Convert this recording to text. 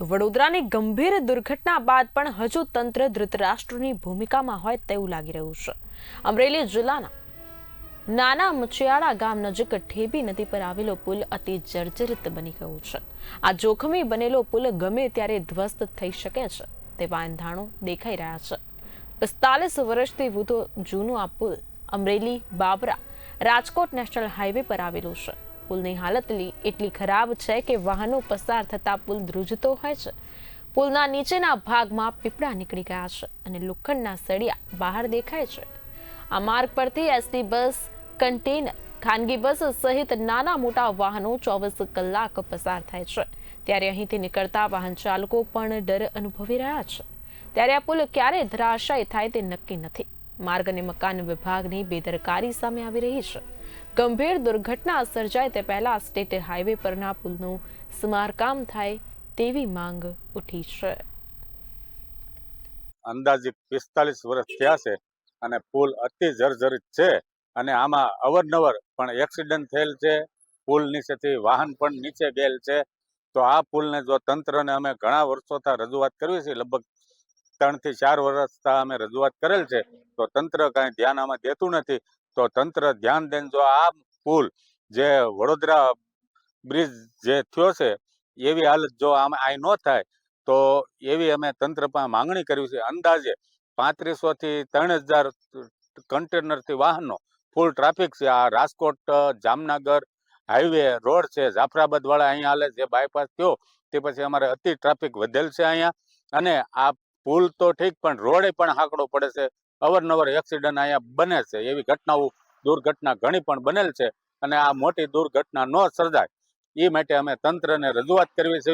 તો વડોદરાની ગંભીર દુર્ઘટના બાદ પણ હજુ તંત્ર ધૃતરાષ્ટ્રની ભૂમિકામાં હોય તેવું લાગી રહ્યું છે। અમરેલી જિલ્લાના નાના મચિયાળા ગામ નજીક ઠેબી નદી પર આવેલો પુલ અતિ જર્જરિત બની ગયો છે। આ જોખમી બનેલો પુલ ગમે ત્યારે ધ્વસ્ત થઈ શકે છે તેવા એંધાણો દેખાઈ રહ્યા છે। 45 વર્ષથી વધુ જૂનું આ પુલ અમરેલી બાબરા રાજકોટ નેશનલ હાઈવે પર આવેલું છે। પુલની હાલત એટલી ખરાબ છે કે વાહનો પસાર થતા પુલ ધ્રુજતો હોય છે। પુલના નીચેના ભાગમાં પીપળા નીકળી ગયા છે અને લોખંડના સળિયા બહાર દેખાય છે। આ માર્ગ પરથી એસટી બસ, કન્ટેનર, ખાનગી બસ સહિત નાના મોટા વાહનો 24 કલાક પસાર થાય છે। ત્યારે અહીંથી નીકળતા વાહન ચાલકો પણ ડર અનુભવી રહ્યા છે। ત્યારે આ પુલ ક્યારે ધરાશાયી થાય તે નક્કી નથી। માર્ગ અને મકાન વિભાગની બેદરકારી સામે આવી રહી છે। ગંભીર દુર્ઘટના સર્જાય તે પહેલા સ્ટેટ હાઈવે પરના પુલનું સમારકામ થાય તેવી માંગ ઉઠી છે। અંદાજિત 45 વર્ષ થયા છે અને પુલ અતિ જર્જરિત છે અને આમાં અવારનવાર પણ એક્સિડન્ટ થયેલ છે। પુલ નીચેથી વાહન પણ નીચે ગયેલ છે। તો આ પુલને જો તંત્રને અમે ઘણા વર્ષોથી રજૂઆત કરવી છે, લગભગ 3 થી 4 વર્ષથી અમે રજૂઆત કરેલ છે, તો તંત્ર કાંઈ ધ્યાન આમાં દેતું નથી। તો તંત્ર ધ્યાન દઈને જો આ પુલ જે વડોદરા બ્રિજ જે થયો છે એવી હાલત જો આમાં આ ન થાય તો એવી અમે તંત્ર પાસે માંગણી કરી છે। અંદાજે 3500 થી 3000 કન્ટેનરથી વાહનો ફૂલ ટ્રાફિક છે। આ રાજકોટ જામનગર હાઈવે રોડ છે, જાફરાબાદ વાળા અહીંયા હાલે જે બાયપાસ થયો તે પછી અમારે અતિ ટ્રાફિક વધેલ છે અહીંયા। અને આ પુલ તો ઠીક પણ રોડે પણ હાંકડો પડે છે। અવારનવાર એક્સિડન્ટ અહીંયા બને છે। એવી ઘટનાઓ દુર્ઘટના ઘણી પણ બનેલ છે અને આ મોટી દુર્ઘટના ન સર્જાય એ માટે અમે તંત્રને રજૂઆત કરવી છે।